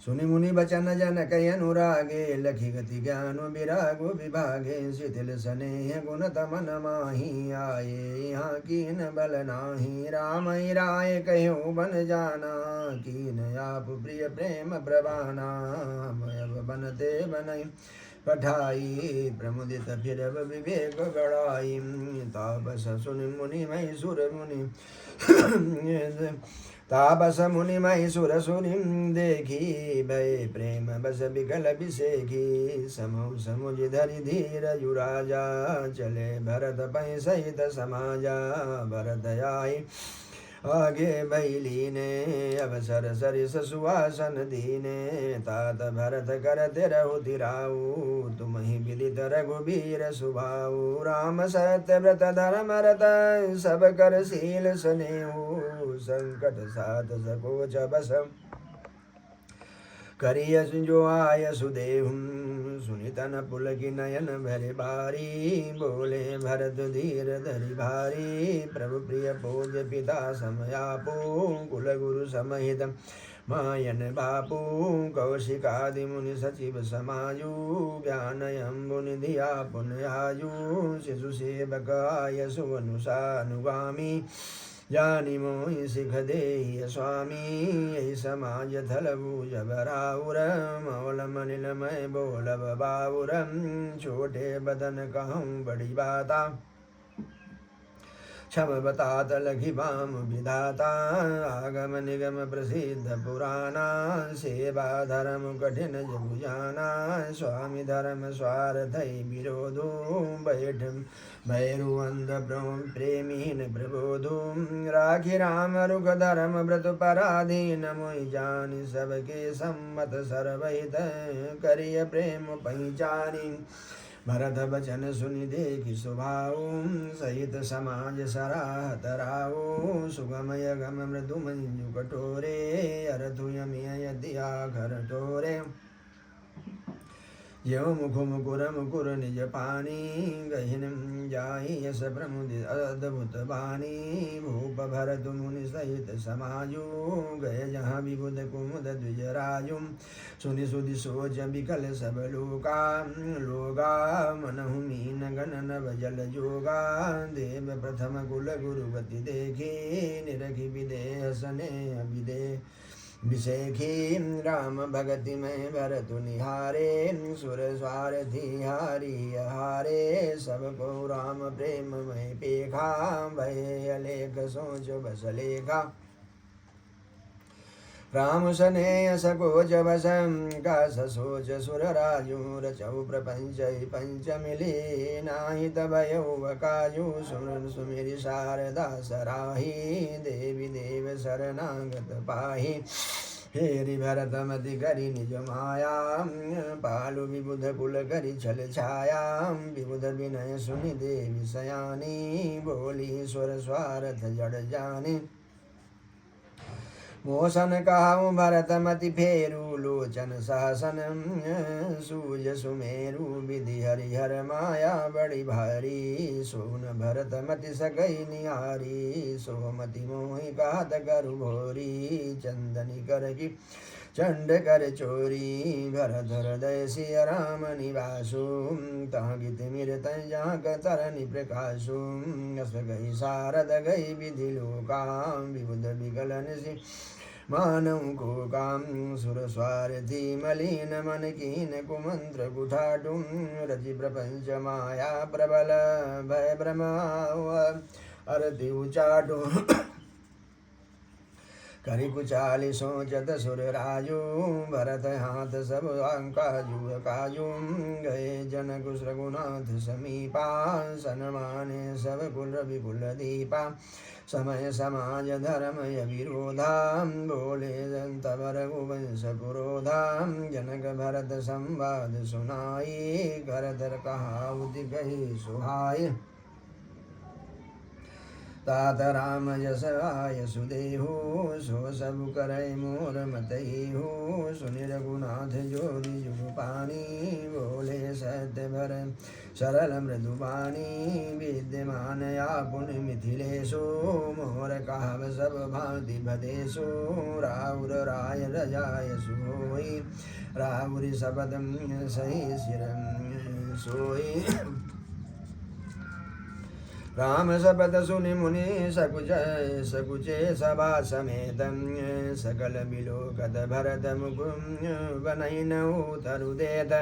सुनि मुनि बचन जन कहि अनुरागे लखि गति ज्ञान विरागो विभागे शिथिल स्नेह गुण तमन माही आये यहाँ कीन बल नाही राम राय कहो बन जाना कीन आप प्रिय प्रेम प्रवाना अब बनते बनई पठाई प्रमुदित फिर विवेक गढ़ाई तापस सुनि मुनि मई सुर मुनि तापस मुनि मई सुर सुनि देखी भय प्रेम बस बिकल बिसेखी समूह समुझ धरि धीर युराजा चले भरत पै सहित समाजा भरत आई आगे बैली ने अवसर सरिस सुहासन दीने तात भरत करते रहो तिराऊ तुम ही विदित रघुबीर सुभाऊ राम सत्य व्रत धर्म रत सब कर शील स्नेहु संकट साथ सकोच बस करिय जो आय सुदेव सुनितन पुलकी नयन भरे बारी बोले भरत धीर धरि भारी प्रभु प्रिय पूज्य पिता समयापो कुल गुरु समहित मायन बापू कौशिकादि मुनि सचिव समायु ज्ञानयम्बु निधिया पुनयायु शिशु सेवक आय सुवनुषानुगामी जानी मोहि सिख दे स्वामी यही समाज थलबू जबराउर मौल मनिल मैं बोलब बाउर छोटे बदन कहूँ बड़ी बाता क्षम बतात लघि बाम विधाता आगम निगम प्रसिद्ध पुराना सेवा धर्म कठिन जगु जाना स्वामी धर्म स्वार्थ विरोधो बैठ भैरु अंध प्रेमीन प्रबोधु राखी राम रुख धर्म व्रत पराधीन मोहि जानि सबके सम्मत सर्वहित करिय प्रेम पहिचानी भरत बचन सुनि देखि स्वभाव सहित समाज सराहत राव सुगमय गम मृदु मंजु कटोरे अरथु यमिय दिया घर टोरे यो मुख मुकुर मुकुर निज पानी गहिन जाहि यस प्रमुदित अद्भुत बानी भूप भरत मुनि सहित समाजु गय जहाँ विबुध कुमुद द्विज राजु सुनि सुधि सोच बिकल सब लोका लोगा मनहु मीन गण नव जल जोगा देव प्रथम कुल गुरुगति देखी निरखि विदेह स्नेह विदेह विशेखी राम भगति में भरतु निहारे सुर स्वारथी हारी हारे सबको राम प्रेम में पेखा भय अलेख सोच बस लेखा राम स्नेह सकोच बसम का सोच सुर राजू रचौ प्रपंच पंच मिले नाहित भयो काजू सुन सुमिर शारदा सराही देवी देव शरणागत पाही हेरि भरत मति करि निज माया पालु विबुध कुल करि छल छाया विबुध विनय सुनि देवी सयानी बोली स्वर स्वारथ जड़ जानी मोसन कहाऊँ भरत मति फेरू लोचन शासन सूज सुमेरु विधि हरिहर माया बड़ी भारी सोन भरत मति सकई निहारी सोमति मोहि कहत करु भोरी चंदनी कर की चंड कर चोरी भरत हृदय सिय राम निवासु तहाँ गीत मिरत जाक तरनि प्रकाशु अस गई शारद गई विधि लोका विबुध विकलन सी मानव को काम सुर स्वारथी मलिन मन कीन कुमंत्र कुठाटुम रचि प्रपंच माया प्रबल भय ब्रह्म अरति उचाटु करि कुचाली सोचत सुर राजू भरत हाथ सब काजू काजू गए जनक रघुनाथ समीपा सनमाने सब कुल विपुल दीपा समय समाज धर्म विरोधा बोले तब रघुवंश पुरोधा जनक भरत संवाद सुनाई कर धर कहावत कही सुहाई तात राम यस आय सुदेहु सो सब करय मोर मतैहु सुनि रघुनाथ जोरि जुग पानी बोले सत्य भर सरल मृदुबानी विद्यमान आपुन मिथिलेशु मोर कहाव सब भांति भदेशु राउर राय रजायसु होई राउर शब्द सही सिर सोई राम शब्द सुनि मुनि सकुचे सभा समेत सकल बिलोकत भरत मुकुंद बनैनऊ तरु देत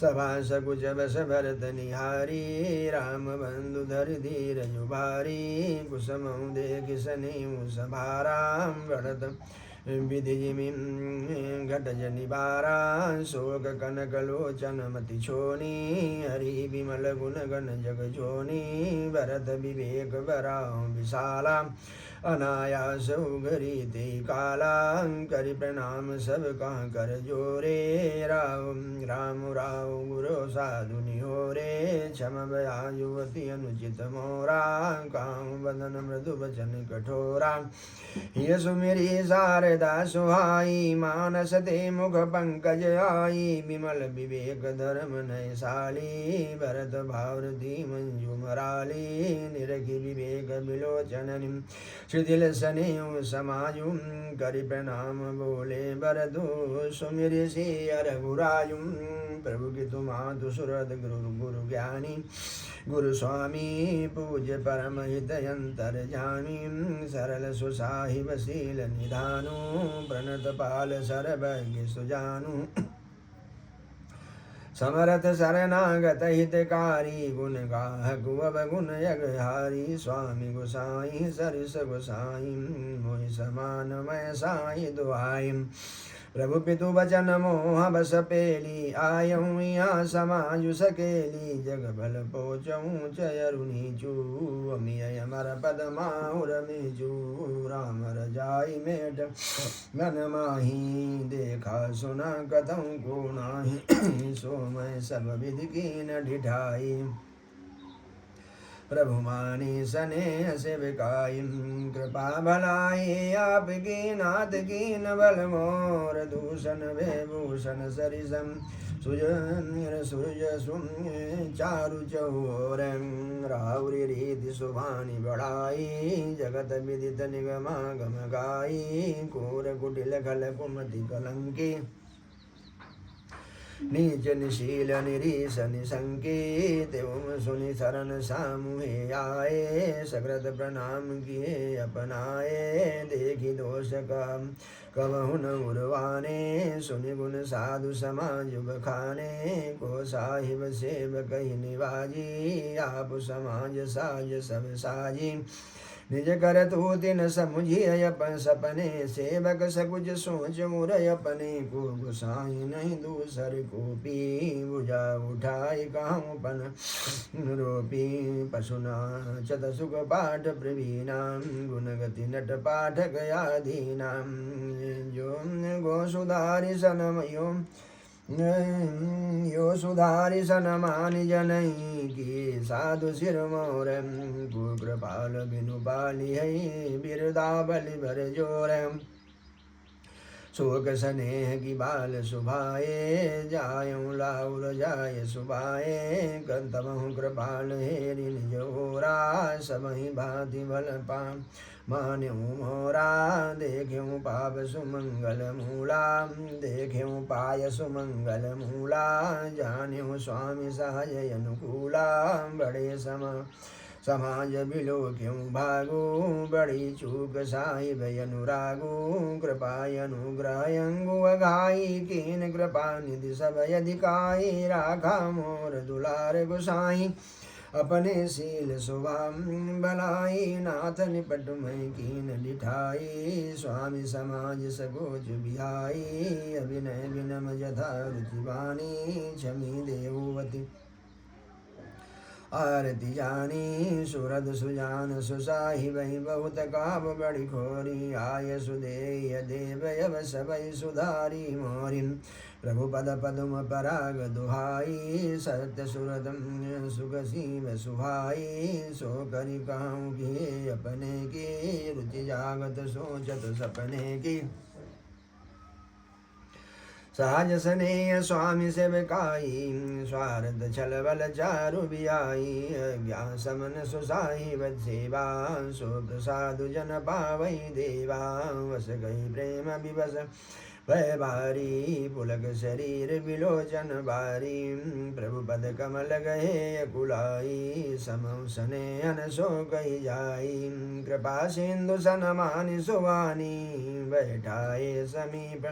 सभा सकुच बस भरत निहारी राम बंधु धर धीर जुबारी कुसुम देख सनी सभारा बढ़त विधि घटज निबारा शोक कनक लोचन मति छोनी हरि विमल गुण गण जग जोनी भरत विवेक बराओ विशाला अनायास उगरी ते काला करि प्रणाम सब कहाँ कर जोरे राम राम राव गुरु साधु निहोरे क्षम भया युवती अनुचित मोरा काहू बदन मृदु बचन कठोरा ये सुमेरी शारदा सुहाई मानस ते मुख पंकज आई विमल विवेक धर्म नयशाली भरत भावरती मंजू मराली निरखि विवेक विलोचन शिथिल सनेऊ समायु करि प्रणाम बोले भरतु सुमिरि सिय रघुरायु प्रभु की तुमातु सुरत गुरु ज्ञानी गुरु स्वामी पूज्य परम हितयंतर जामी सरल सुसाहिब शील निधानु प्रणत पाल सरभज्ञ सुजानु समरथ शरणागत हितकारी गुण गाहक गुण यगहारी स्वामी गोसाई सरस गोसाई मोहि समान मैं साई दुआई प्रभु पितु बचन मोह बस पेली आयऊँ यहाँ समाजु सकेली जग भल पोचऊँ चयरुनीचू अमिय अमर पद माहुर मीजू राम रजाई मेट मन माही देखा सुना कथं को नाही सो मैं सब विधि कीन ढिठाई प्रभु मानी सने सेविकाई कृपा भलाई आपकी नाथ कीन बल मोर दूषण विभूषण सरिसम सुज सुम चारु चौर राहुरी रीति सुभानि बढ़ाई जगत विदित निगमागम गाई कोर कुटिल खल कुमति कलंकी नीच निशील निरीश निसंकेत ओम सुनि शरण सामुहे आए सकृत प्रणाम किए अपनाए देखी दोष का कबहु न उर्वाने सुनि गुण साधु समाज बखाने को साहिब सेव कही निवाजी आप समाज साज सब साजी निज कर तू तिन समुझिय अपन सपने सेवक सकुच सोच मुर अपने को गुसाई नहीं दूसर को पी बुझा उठाई कहूँ पन रोपी पशुना चत सुख पाठ प्रवीणा गुणगति नट पाठक आदीना जो गो सुधारि सनमयो यो सुधारि सनमानि जनई की साधु सिर मोर कृपाल बिनु पाली है बिरदा बलि भर जोर शोक स्नेह की बाल सुभाए जायूं लाउर जाय सुभाए कंतमहु कृपाल हेरि निज ओरा सबहि भांति बल पाम मान्यू मोरा देख्यूं पाप सुमंगल मूला देख्यूं पाय सुमंगल मूला जान्यूं स्वामी सहज अनुकूला बड़े समाज बिलो क्यों भागो बड़ी चूक साहिब अनुरागो कृपाय अनुग्रह अंगु अघाई कीन कृपा निधि सब अधिकाई राखा मोर दुलार गुसाई अपने शील सुभाम भलाई नाथ निपट मैं कीन डिठाई स्वामी समाज सगोच बिहाई अभिनय विनम यथा रुचि वाणी क्षमी देववती आरती जानी सुरद सुजान सुसाही वही बहुत काब बड़ी खोरी आय सुदेय देव यव सबई सुधारी मोरी प्रभु पद पदुम पराग दुहाई सत्य सुरदम सुगसीम सुहाई सो करि कहूँ की अपने की रुचि जागत सोचत सपने की सहज स्नेह स्वामी सेवकाई स्वार्थ छल बल चारु बियाई ज्ञान समन सुसाही वद सेवा सो प्रसादु जन पावई देवा वस गई प्रेम विवश भय भारी पुलक शरीर विलोचन बारी प्रभु पद कमल गहे कुलाई समौ सने अन सो कही जाई कृपा सिंधु सनमानि सुवानी बैठाए समीप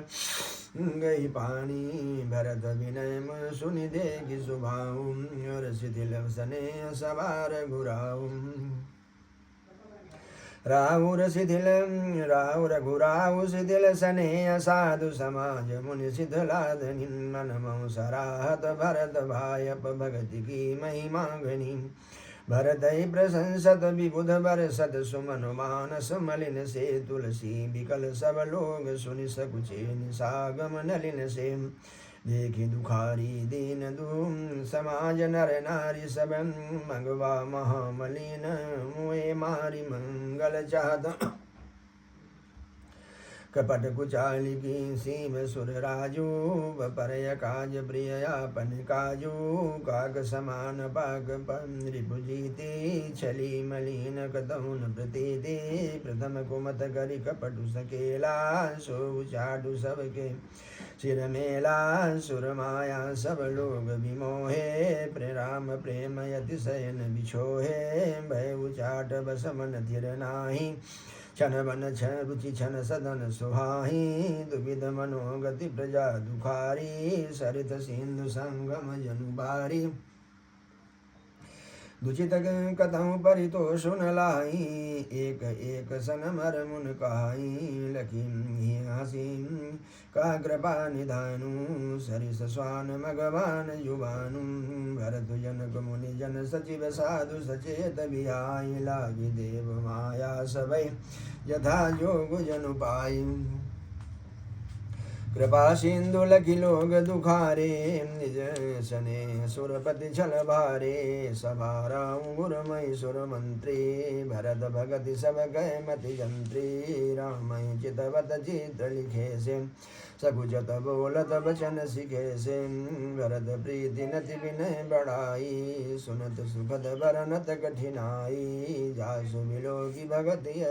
गई पानी भरत विनय सुनि देगी सुभाऊ और शिथिल सने सवार गुराऊ राहुर घुराऊ शिथिल सने साधु समाज मुनि शिथिलाधनि मन मऊ सराहत भरत भायप भगति की महिमा घनी भरत प्रशंसत विबुध बरसत सुमन मानस मलिन से तुलसी बिकल सब लोग सुनि सकुचे निसागम नलिन से देखी दुखारी दीन दूम समाज नर नारी सब मंगवा महामलिन मुए मारी मंगल चाहत कपट कुचाली की सीम सुर राजू परय काज प्रियापन काजू काक समान पाक रिपुजीति छली मलिन कतौन प्रतीति प्रथम कुमत करि कपटु सकेला सो चाटु सबके सिर मेला सुर माया सब लोग विमोहे प्रेराम प्रेम अतिशयन बिछोहे भय उचाट बस मन थिर नाही क्षण बन क्षण रुचि क्षण सदन सुहाही दुविध मनोगति प्रजा दुखारी सरित सिंधु संगम जनुबारी दुचित कथं परितो सुन लाई एक एक सन मर मुन कहाई लखी हसी का कृपा निधानु सरिस स्वान मगवान युवानु भरत जनक मुनि जन सचिव साधु सचेत बिहाई लागी देव माया सबै यथा जोग जनु पाई कृपा सिंधु लखी लोग दुखारे निज सने सुरपति छल भारे सभाराऊ गुरमय सुर मंत्री भरत भगति सब गए मति जंत्री रामय चितवत चित्र लिखे से सकुचत बोलत बचन सिखे से भरत प्रीति नति विनय बढ़ाई सुनत सुखद बरनत कठिनाई जासु बिलोकी भगति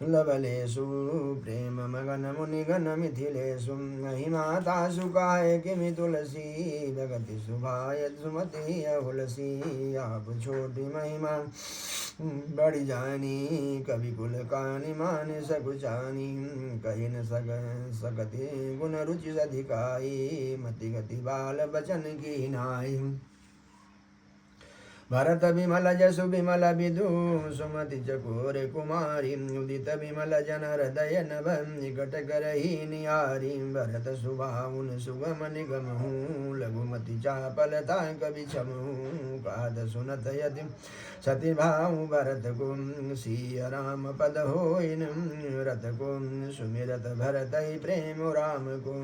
लवलेषु प्रेम मगन मुनिगन मिथिलेषु महिमाता सुखाय किमि तुलसी भगति सुभाय सुमति हुलसी आप छोटी महिमा बड़ी जानी कवि कुल कानि मानि सकुचानी कही न सकति गुण रुचि अधिकाई मति गति बाल बचन की नाई भरत विमल जसु विमल विदु सुमति चकोर कुमारी उदित विमल जन हृदय नभ निकट करही निहारी भरत सुभाउन सुगम निगम लघुमति चापलता कवि छमु काद सुनत यदि सती भाऊ भरत को सिय राम पद होइन रत को सुमिरत भरत प्रेम राम को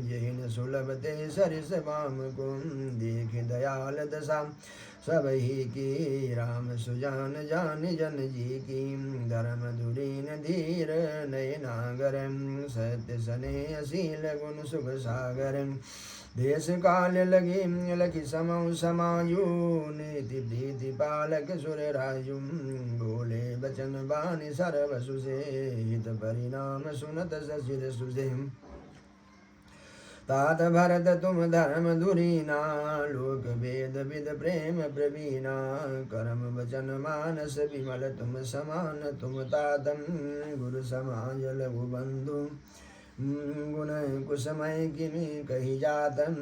जैन सुलभ ते सरिस वाम को देख दयाल दशा सब ही की राम सुजान जान जन जी की धर्म धुरीन धीर नय नागर सत्य स्नेह शील गुण सुख सागर देश काल लगी लखी समौ समायु नीति प्रीति पालक सुर राजु बोले बचन बानी सर्व सुसे हित परिणाम सुनत सशिर सुसे तात भरत तुम धर्म धुरीना लोक वेद विद प्रेम प्रवीणा कर्म वचन मानस विमल तुम समान तुम तातम गुरु समाज लघु बंधु गुण कुसमय किमि कही जातम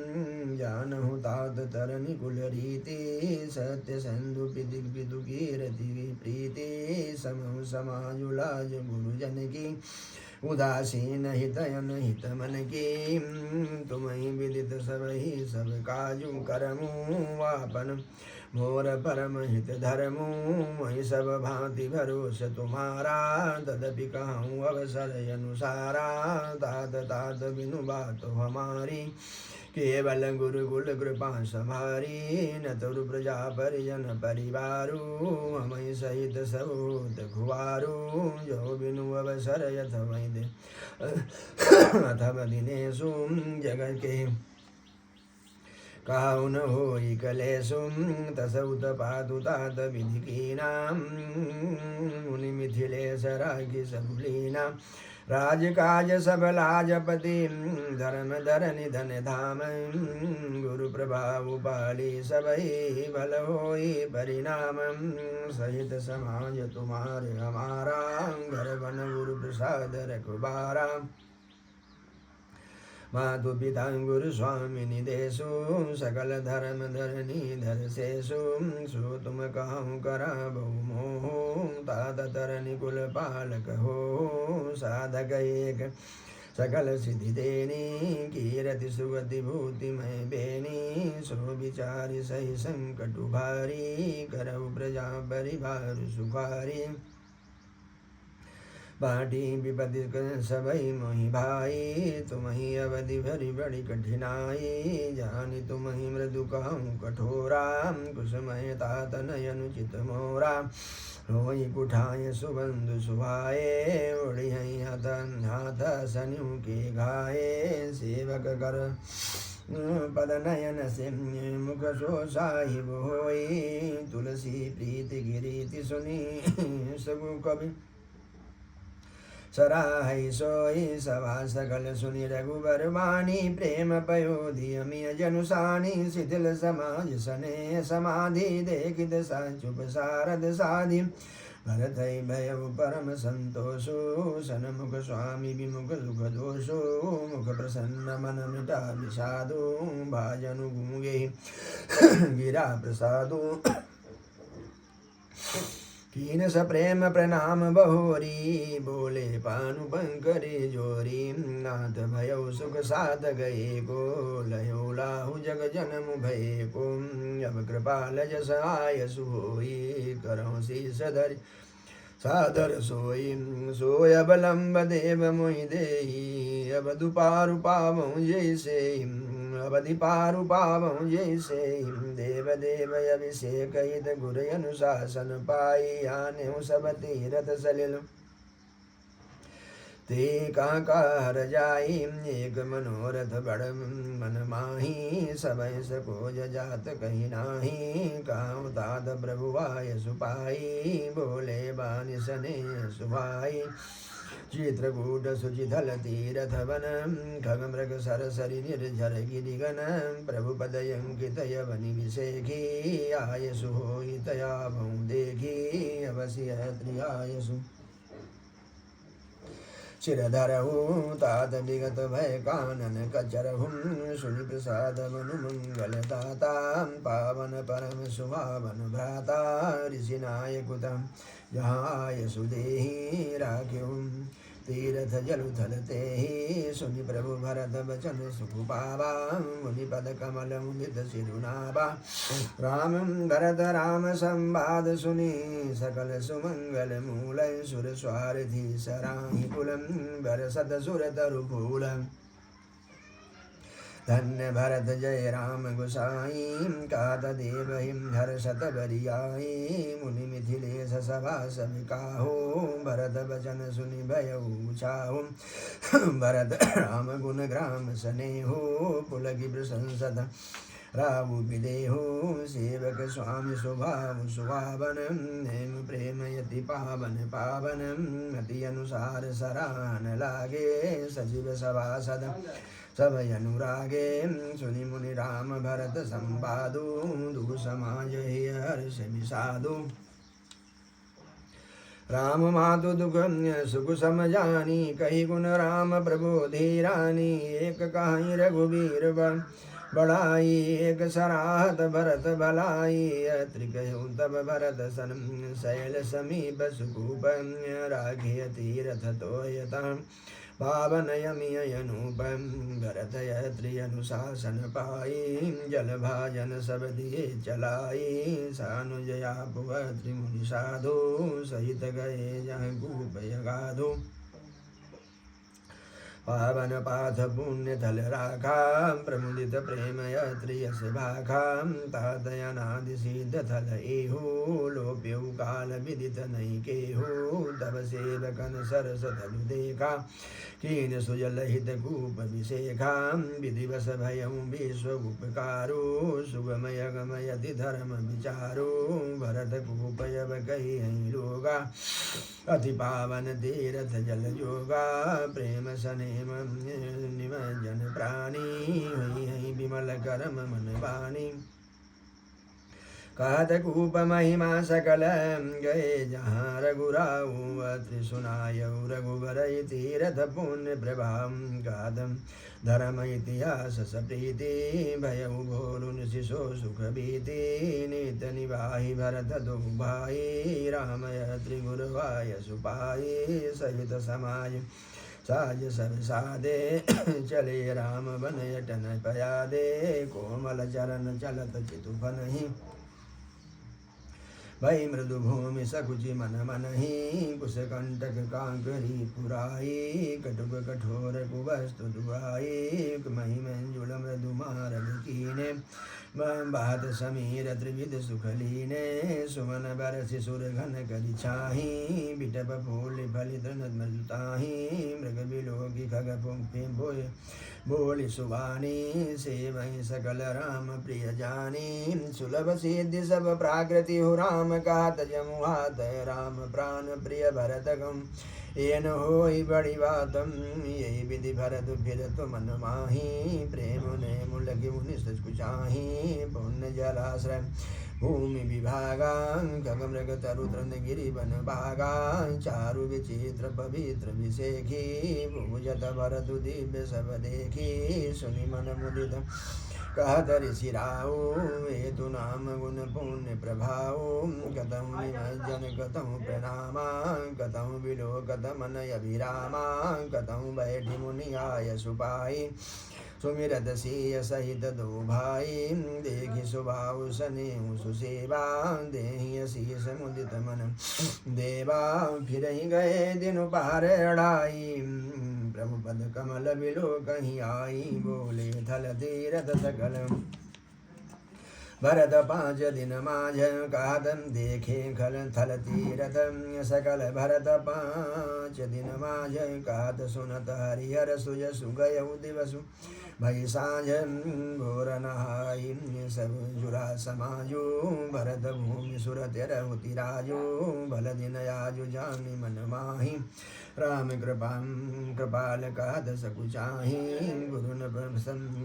जानहु तात तरनि कुल रीति सत्य सिंधु पिदिक पिदु कीरति प्रीति समहु समाजु लाज गुरु जन की उदासीन हितयन हित मन की तुम्हि विदित सब ही सब काजू करमु वापन मोर परम हित धर्मु वही सब भांति भरोस तुम्हारा तदपि कहूँ अवसर अनुसारा तात तात बिनु बात हमारी केवल गुरुकुल कृपा समारी न तुरु प्रजा परिजन परिवारु हम सहित सबूत खुआरु जो बिनु अवसर यथ वैद्य अथव दिनेशु जगत के काहु न होई कलेशु तसौ तपातु तात विधि कीनां मुनि मिथिलेश राखी सबुलीना राजकाज सब लाजपति धर्म धर निधन धाम गुरु प्रभाव पाली सबई भल होई परिणाम सहित समाज तुम्हारे हमारा घर बन गुरु प्रसाद रखबारा मातु पिता गुरु स्वामिनि देशु सकल धर्म धरनी धर शेषु सो तुम कहूँ करा बहु मोह तात तरनि कुल पालक हो साधक एक सकल सिद्धि देनी कीरति सुगति भूति मय बेनी सो विचारि सही संकट भारी करऊ प्रजा परिवार सुखारी बाटी विपति सबई मोहि भाई तुम्हि अवधि भरी बड़ी कठिनाई जानी तुम्हि मृदु कहूँ कठोरा कुसुमय तात नयनुचित मोरा रोई कुठाय सुबंधु सुहाए उड़ी हाथ हाथ सन्यु के घाये सेवक कर पद नयन से मुख सो साहिब होई तुलसी प्रीति गिरीति सुनी सगु कवि सराहै सोई सभा सकल सुनि रघुबर वाणी प्रेम पयोधि अमिय जनुसानी शिथिल समाज सने समाधि देखित सा चुप सारद साधि भरत भयउ परम संतोषो सनमुख स्वामी विमुख सुख दोषो मुख प्रसन्न मन मिटा विषादो भाजनु गूंगे गिरा प्रसादो कीन स प्रेम प्रणाम बहोरी बोले पानु पंकरी जोरी नाथ भयउ सुख साध गए को लयो लाहु जग जनम भय को अब कृपाल जस आय सुहोई करौ शीस धरि सादर सोई सोय अवलंब देव मोहि देहि अब दुपारु पावौ जैसे अवधि पारु पावौ जैसे देव देव अभिषेक हित गुर अनुशासन पाई आने सब तीरथ सलिल ते काकार जाई एक मनोरथ बड़ मन माही सबय सकोज जात कही नाही काहु तात प्रभु आय सुपाई बोले बानि सने सुभाई चित्रकूट सुचिधल तीरथ वन खग मृग सरसरि निर्झर गिरिगन प्रभु पदयंकित यवनि विषेखी आय सुहोई तया भौ देखी अवश्य त्रियायसु शिरधरहु तात विगत भय कानन कचरहुं सुनि प्रसाद मनु मंगल दाता पावन परम सुभावन भ्राता ऋषि नायकुतम जहाँ आयसु देहि राख्युं तीरथ जलु थल तेहि सुनि प्रभु भरत बचन सुख पावा मुनि पद कमल मुदित सिरुनाभा राम भरत राम संवाद सुनि सकल सुमंगल मूल सुर स्वारथि सराहि कुलम बरसत सुर तरु फूल धन्य भरत जय राम गोसाई कात देव हिम हर्षत बरियाई मुनि मिथिलेश सभा सब काहू भरत बचन सुनि भयउ छाहु भरत राम गुण ग्राम स्नेहो पुलकी प्रशंसत राहु विदेहो सेवक स्वामी स्वभाव सुभावन हेम प्रेम यति पावन पावन मति अनुसार सराहन लागे सजीव सभासद सब अनुरागे सुनि मुनि राम भरत संवादो दुख समाज हे हर्ष विषादो राम मातु दुख सुख समझानी कही गुण राम प्रभु धीरानी एक कहीं रघुबीर बढ़ाई एक सराहत भरत भलाई त्रिकहु तब भरत सन शैल समीप सुकूप राघिय तीरथ तोयता पावन यमियनुप भरत त्रियनुशासन पाई जल भाजन सब दिए चलाई सानुजया पुव त्रिमुनि साधु सहित गए जहाँ कूपय गाधु पावन पाथ पुण्य थल राखा प्रमुदित प्रेमय त्रियस भाखा तादयनादि सिद्ध थल एहु लोप्यु काल विदित नहीं केहु तब सेवकन सरस तलु देखा कीन सुजल हित कूप विशेखा विधिवस भयं विश्व उपकारु सुगमय गमयति धर्म विचारु भरत कूपयव कही लोगा अति पावन तीरथ जल जोगा प्रेम सनेम निमज्जन प्राणी हई विमल करम मन वाणी कहत कूप महिमा सकल गए जहाँ रघुराऊ अत्रि सुनायऊ रघुबर तीरथ पुण्य प्रभाव गाधम धर्म इतिहास सप्रीति भयऊ घोरुन शिशो सुख भीति नित निवाहि भरत दो भाई रामय त्रिगुरवाय सुपाई सहित समाज साज सब सादे चले राम बन यटन पयादे कोमल चरण चलत चितुपनहि भई मृदु भूमि सकुचि मन मनहि कुश कंटक कांकरी पुराई कटुक कठोर कुवस्तु दुआई मही मंजुल मृदु मारग कीने बात समीर त्रिविध सुख लीने सुमन बरसि सुर घन करि छाही बिटप फूल फलित मृदुताही मृग बिलोकी खग पुंपे बोय बोली सुबानी से वही सकल राम प्रिय जानी सुलभ सिद्धि सब प्राकृति हो राम कहत जमुहात राम प्राण प्रिय भरतगम येन होई बड़ी बातम यही विधि भरत फिरत मन माही प्रेम ने मुलगी मुनि सचकुचाही पुण्य जलाश्रय भूमि विभागा गग मृग तरु तृण गिरि वन भागा चारु विचित्र पवित्र विशेखी पूजत भरतु दिव्य सब देखी सुनि मन मुदित कहत ऋषि राहु हेतु नाम गुण पुण्य प्रभाव कतहु निमज्जन कतहु प्रणामा कतहु विलोकत मन अभिरामा कतहु बैठि मुनि आय सुपाई सुमिरत सिय सहित दो भाई देखि सुभाव सनेहु सुसेवा देहि शीस मुदित मन देवा फिर ही गए दिन पार अढ़ाई प्रभु पद कमल बिलो कहीं आई बोले थल तीरथ सकल भरत 5 दिन माझ कादम देखे खल थल तीरथ सकल भरत 5 दिन माझ काद सुनत हरिहर सुज सुगयउ दिवसु भई साँझ भोर नहाई सब जुरा समाजु भरत भूमि सुरत रहुति राजु भल दिन आजु जानि मन माही राम कृपाल कहत सकुचाही गुरुन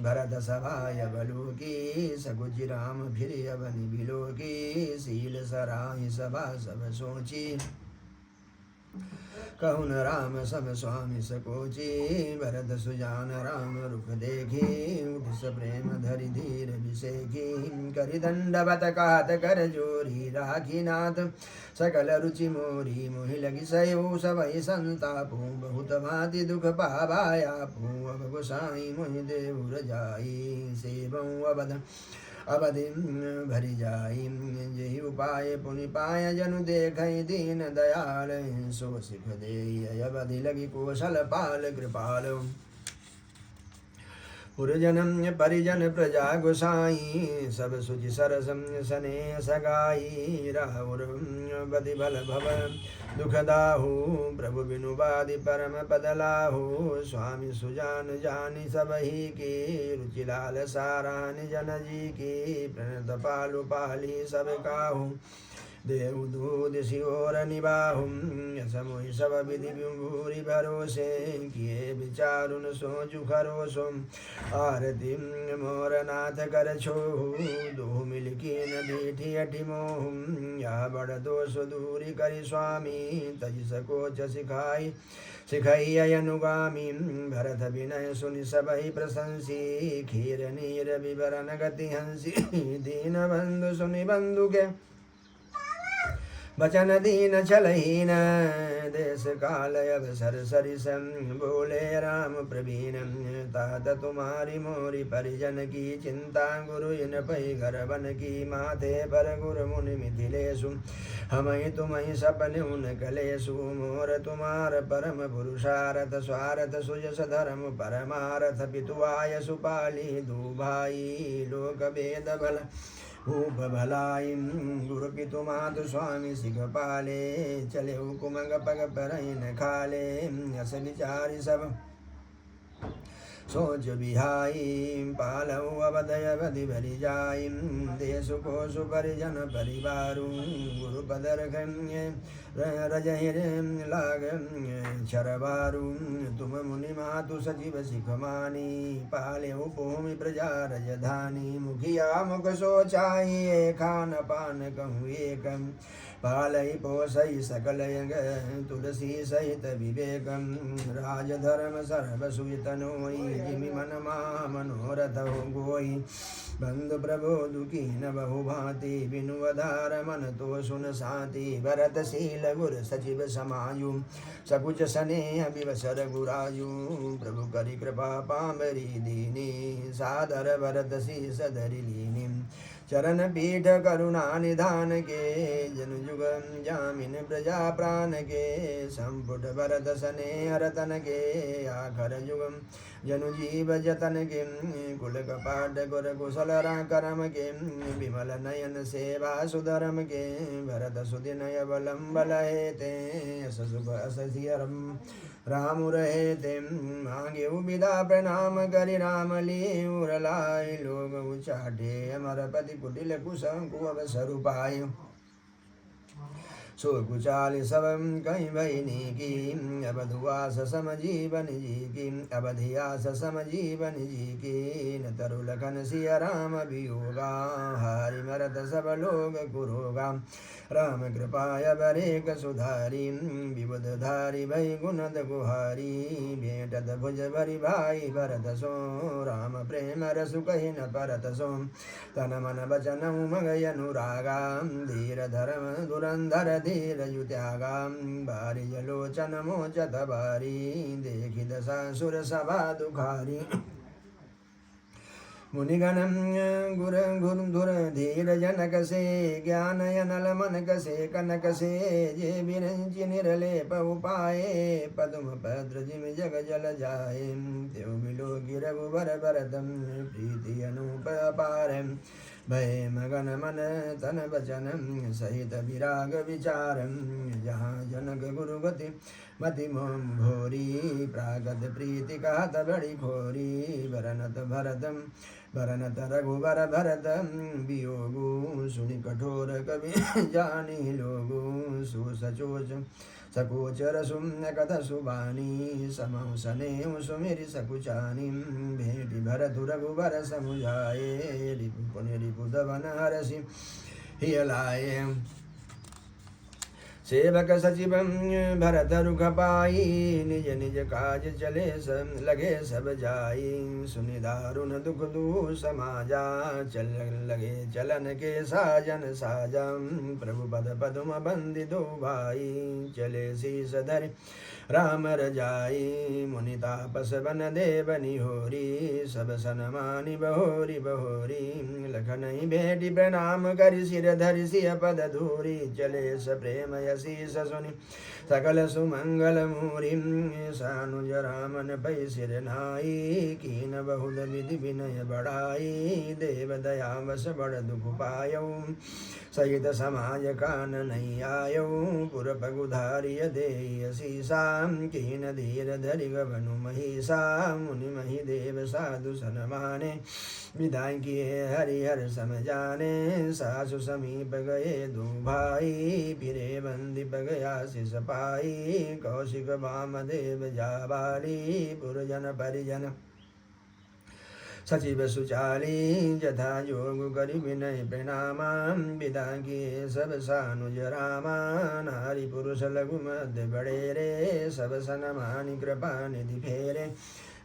भरत सभाय बलुकी सकुचि राम फिर अवनि बिलोकी शील सराहि सभा सब सोची कहून राम सब स्वामी सकोची भरत सुजान राम रुख देखी उठ प्रेम धरि धीर विषेखी करि दंडवत कहत कर जोरी राखी नाथ सकल रुचि मोरी मोहि लगी सयो सबहि संतापु बहुत भांति दुख पावाया पू अब गोसाई मोहि देउर जाई सेवं अवधि भरि जाई जेहि उपाय पुनि पाय जनु देखै दीन दयाल सो सिख देहि अवधि लगी कौशल पाल कृपाल पुरजन परिजन प्रजा गोसाई सब सुचि सरसम सने सगाई राहुर बदि भल भव दुखदाहु प्रभु बिनु बादि परम पदलाहु स्वामी सुजान जानि सबहि की रुचि लाल सारानि जन जी की प्रणत पालु पाली सब काहू देव दूध सियोर निबाहुम समोहि सब विधि भूरि भरोसे किए विचारुन सोचु खरोसुम आरती मोर नाथ कर छोहु दो मिल कीन बीठी अठि मोहुम या बड़ दोष दूरी करि स्वामी तज सकोच सिखाई सिखई अनुगामी भरत विनय सुनि सबहि प्रशंसी खीर नीर विवरण गति हंसी दीन बंधु सुनि बंधु के बचन दीन छलहीन देश काल अवसर सरिसम बोले राम प्रवीण तात तुम्हारी मोरी परिजन की चिंता गुरु इन पै घर बन की माथे पर गुरु मुनि मिथिलेशु हमहि तुम्हि सपन उन कलेशु मोर तुम्हार परम पुरुषारथ स्वारथ सुजस धर्म परमारथ पितुआय सुपाली दु भाई लोक वेद बल खूब भलाई गुरु पितु मातु स्वामी सिख पाले चले कुमंग पग पर खाले अस विचारी सब सोच बिहाई पालऊ अवधय अवधि भरि जाई देश कोशु परिजन परिवारु गुरु पदर रजहि लाग छरबारु तुम मुनि मातु सचिव सिख मानी पाले भूमि प्रजा रजधानी मुखिया मुख सोचाई खान पान कहूँ एकम पालई पोषई सकल यंग तुलसी सहित विवेकम राजधर्म सर्व सुतनोई जिमि मन मनोरथ हो गोई बंधु प्रभो दुखी न बहु भांति बिनुवधार मन तो सुन साति भरत शील गुर सचिव समायु सकुच स्नेह विवसर गुरायु प्रभु करि कृपा पामरी दीनी सादर भरत शीस धरि लीनी चरण पीठ करुणा निधान के जन जुग जामिन प्रजा प्राण के संपुट भरत स्नेह रतन के आखर युगम जनु जीव जतन के कुल कपाट गुर कुशल करम के विमल नयन सेवा सुधर्म के भरत सुदिनय बलम्बल हेते अस सुख अस सियरम राम रहे ते मांगे विदा प्रणाम करि राम लियुर लाय लोग उचाटे अमर पति कुटिल कुशंकु अवसर पाय सो कुचाल सब कहीं भैनी की अवधुआस सम जीवन जी की अवधियास सम जीवन जी की न तरु लखन सिया राम वियोगा हरि मरत सब लोग कुरोगा राम कृपाय बरेक सुधारी विबुध धारी भई गुणद गुहारी भेटत भुज भरि भाई भरत सो राम प्रेम रसु कहि न परत सो तन मन वचन उमग अनुरागा धीर धर्म धुरंधर धीर युत्यागा बारी जलोचन मोचत बारी देखि दशा सुर सभा दुखारी मुनिगणम गुर गुर धुर धीर जनक से ज्ञान यनल मन कसे कनक से जे बिरंचि निरलेप उपाये पदम भद्र जिम जग जल जाए देव बिलो गिरघुबर भरतम प्रीति अनूप अपार भय मगन मन तन वचन सहित विराग विचारम जहाँ जनक गुरु गति मति मोम भोरी प्रागत प्रीति कहत बड़ी खोरी भरनत भरतम भरनत रघुबर भरत वियोगु सुनि कठोर कवि जानी लोगु सुसचोच सकोच रसुम कथ सुबानी समौ सनेउ सुमिरि सकुचानी भेटि भरत रघुबर समुझाए रिपु पुनि रिपु दवन हरसि हिय लाए सेवक सचिव भरत रुख पाई निज निज काज चले सब लगे सब जाई सुनि दारुण दुख दू समाजा चल लगे चलन के साजन साजम प्रभु पद पदुम बंदि दो भाई चले शीस धरि राम रजाई मुनि तापस बन देवनि होरी सब सनमानि बहोरी बहोरी लखन भेटि प्रणाम करि सिर धरि सिय पद धूरी चले स प्रेम असीस सुनि सकल सुमंगल मूरि सानुज रामन पै सिर नाई कीन बहुल विधि विनय बढ़ाई देव दया बस बड़ दुख पायौ सहित समाज कान नहीं आयौ पुर पगुधारिय देय सीसा कीन धीर धरि गवनु महिषा मुनि मही देव साधु सन माने विदाई किए हरिहर सम जाने सासु समीप गए दो भाई फिरे बंदीप गया शिष पाई कौशिक वामदेव जाबाली पुरजन परिजन सचिव सुचाली जथा योग करि विनय प्रणामा विदा किए सब सानुज रामा नारी पुरुष लघु मध्य बड़े रे सब सनमानि कृपा निधि फेरे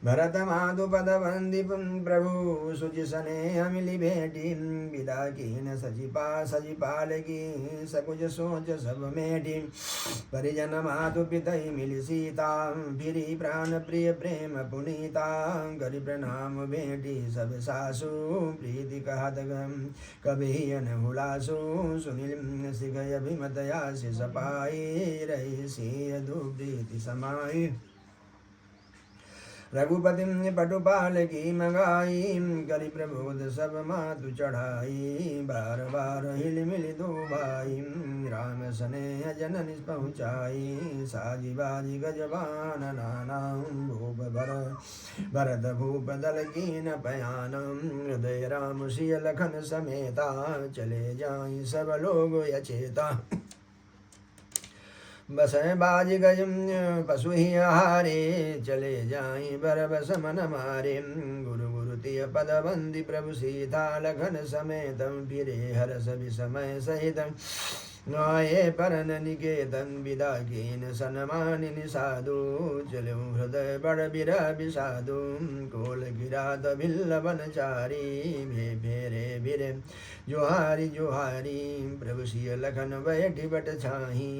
भरत माधु पद वंदी प्रभु सुचि सने मिली भेटी विदा कीन सचिपाल की सकुज सोच सब मेटी परिजन मातु पितई मिली सीता फिरी प्राण प्रिय प्रेम पुनीता करि प्रणाम भेटी सब सासु प्रीति कहत कभी अनहुलासु सुनील सिगय अभिमतया सपाई रही सिंह दुप्रीति समाई रघुपति पटुपाल की मंगाई करि प्रबोध सब मातु चढ़ाई बार बार हिल मिल दो भाई राम सने जननि पहुँचाई साजी बाजी गजबान नाना भूप भरत भूप दल कीन पयानम हृदय राम सिय लखन समेता चले जाई सब लोग यचेता बस बाज गज पशु ही आहारे चले जाई बर बस मन मारे गुरु गुरु तिय पद बंदी प्रभु सीता लखन समेतम फिरे हरस विसमय सहित नाये परन निकेतन विदा कीन सन्मानिनि साधु चलो हृदय बड़ बिरा बिसाधु कोल गिरात भिल्ल बनचारी भे फेरे भिरे जोहारी जोहारी प्रभु सिय लखन बैठी बट छाही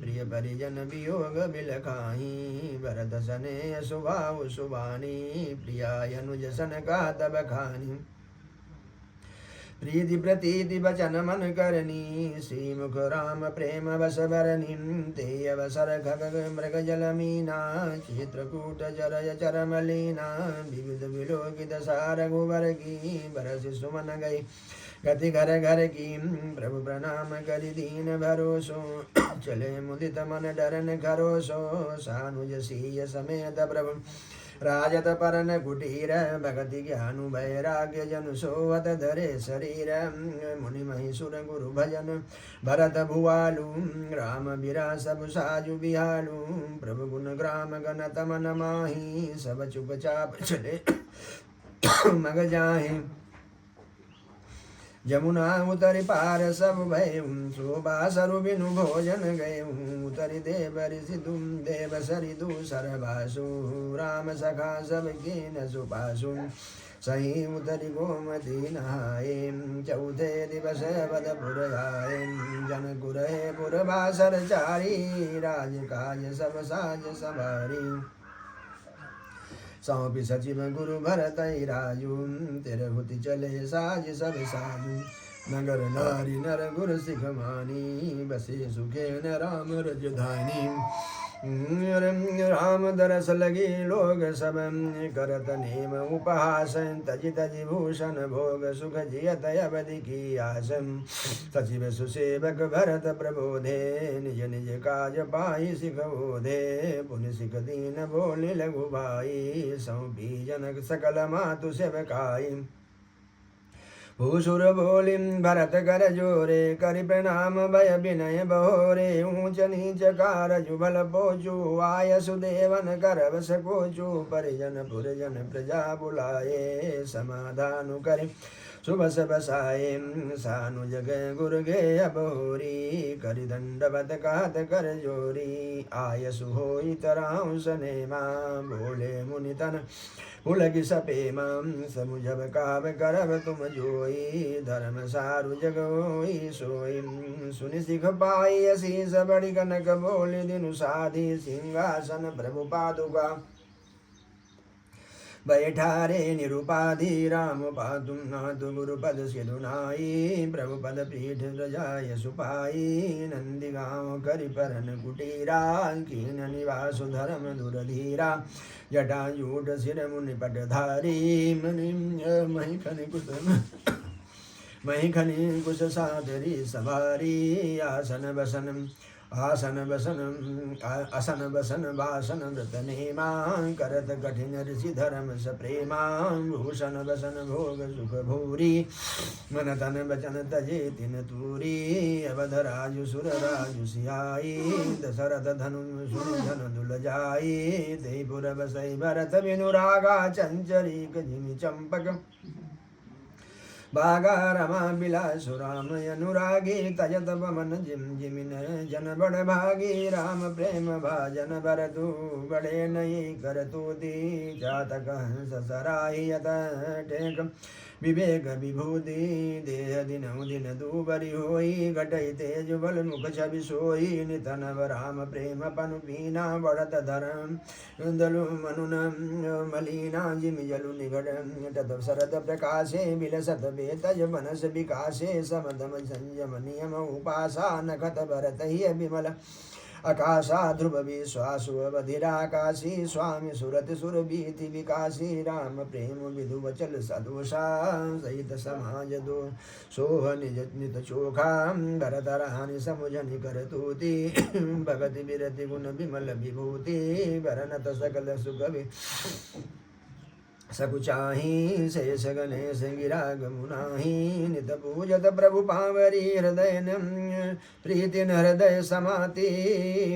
प्रिय परिजन वियोग बिलखाही भरत सने सुभाव सुबानी प्रियाय अनुज सन का तब खानी प्रीति प्रतीति बचन मन करनी श्रीमुख राम प्रेम बस बरनी ते अवसर खग मृग जल मीना चित्रकूट जरय चरमलीना विविध विलोकित सार रघुवर की बरस सुमन गई गति घर घर की प्रभु प्रणाम करि दीन भरोसो चले मुदित मन डरन खरोसो सानुज सीय समेत प्रभु राजत परन कुटीर भगति ज्ञानु वैराग्य जनु सोवत धरे शरीर मुनि महिषुर गुरु भजन भरत भुआलु राम बिरा सब साजु बिहालु प्रभु गुण ग्राम गण तमन माही सब चुप चाप चले मग जाहे जमुना उतरि पार सब भय शोभा सरु बिनु भोजन गए उतरि देव ऋषि देव सरि दूसर बासु राम सखा सब कीन सुपासु सही उतरि गोमती नहाए चौथे दिवस बदपुर आए जन गुरहे पुर बासर चारी राज काज सब साज सवारी सौंपी सचिव गुरु भरत राजू तेरे हुति चले साज सब साजू नगर नारी नर गुर सिख मानी बसे सुखे न राम रजधानी राम दरस लगी लोग सब करत नेम उपहास तजि तजि भूषण भोग सुख जियत अवधि की आस सचिव सुसेवक भरत प्रबोधे निज निज काज पाई सिख बोधे पुनि सिख दीन बोली लघु भाई सौंपी जनक सकल मातु सेवकाई भूसुर बोली भरत कर जोरे करि प्रणाम भय विनय बहोरे ऊंच नीच कार जुबल पोचू आय सुदेवन कर बस कोचू परिजन पुरजन प्रजा बुलाए समाधानु करि सुबस बसाए सानु जग गुर गे अबोरी करि दंडवत कहत कर जोरी आय सुहोई तराउ सनेमा बोले मुनि तन उलगि सपेमा समुझब काव करब तुम जोई धर्म सारु जगोई सोई सुनि सिख पाई असीस बड़ी कनक बोली दिनु साधी सिंहासन प्रभु पादुका बैठारे निरुपाधि राम पातुम नातु गुरुपद सिधुनाई प्रभुपद पीठ रजाय सुपाई नंदी गाँव करि परन कुटीरा कीन निवास धर्म दुरधीरा जटाजूट सिर मुनि पटधारी मही खनि कुश सादरी सवारी आसन बसन वासन व्रत नेमा करत कठिन ऋषि धर्म सप्रेमा भूषण बसन भोग सुख भूरी मन तन बचन तजे तिन तूरी अवध राजु सुर राजु सियाई दशरथ धनु सुन धन दुल जाई देपुर बसई भरत बिनु रागा चंचरीक जिमि चंपक बागा रमा बिलासु राम अनुरागी तजत पवन जिम जिमिन जन बड़ भागी राम प्रेम भाजन भरतु बड़े नई करतु दी जातक हंस सराही यत टेक विवेक विभूति देह दिनौ दिन दूबरी होई घटई तेज बल मुख छवि सोई नितन राम प्रेम पनु पीना बढ़त धर्म दलु मनुन मलिना जिमि जलु निगड़ तद शरद प्रकाशे बिलसत बेतज मनस विकासे समदम संयम नियम उपासा नखत भरत ही विमल आकाशा ध्रुव विश्वासु बधिराकाशी स्वामी सुरत सुर बीति विकासी राम प्रेम विधु वचल सदोषा सहित समाज दो सोह निज नित चोखा भरत रानि समुझनि कर तूति भगति विरति गुण विमल विभूति भरनत सकल सुख सकुचाही शेष गणेश गिराग मुनाही नित पूजत प्रभु पावरी हृदय प्रीति हृदय समाति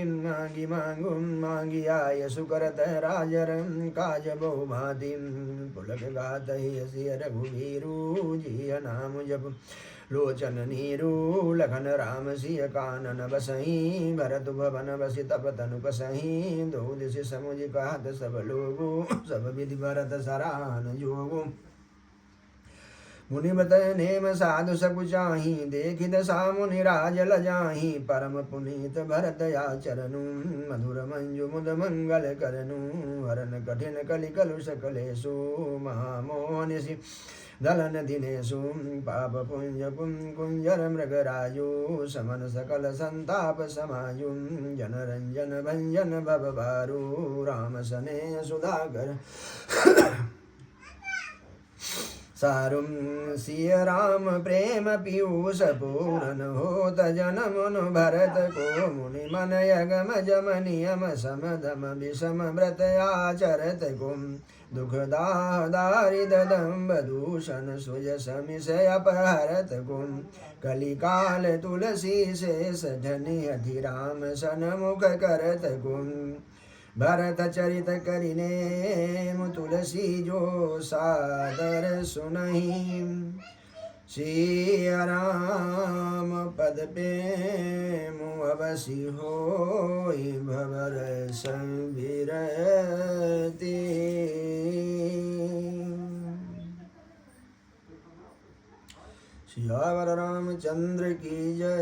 मांगी मांगु मांगी आय सुकरत राजर काज बहु भाति पुलक गात ही रघुवीरु जिय नाम जप लोचन नीरू लखन राम सिय कानन बसही भरत भवन बसि तप तनु कसही दो दिश समुझ कहत सब लोगो सब विधि भरत सराहन जोगो मुनि बत नेम साधु सकुचाही देखि दशा मुनि राज लजाही परम पुनीत भरत आचरनु मधुर मंजु मुद मंगल करनु हरन कठिन कलि कलुष कलेशु महामोहनिसि दलन दिनेशु पाप पुंज कुंजर मृगराजु समन सकल संताप समायु जन रंजन भंजन भव बारु राम सने सुधाकर सारुम सिय राम प्रेम पीयूष पूरन होत जनमुन भरत को मुनि मन यगम जम नियम समदम विषम व्रत आचरत गुम दुख दारिद दम्ब दूषण सुयस मिषय अपहरत गुम कलिकाल तुलसी शेष धनि अधिराम सन्मुख करत गुम भरत चरित करिने मु तुलसी जो सादर सुनहि श्री राम पद पे मुवसी होई भवर संविरति। सियावर रामचंद्र की जय।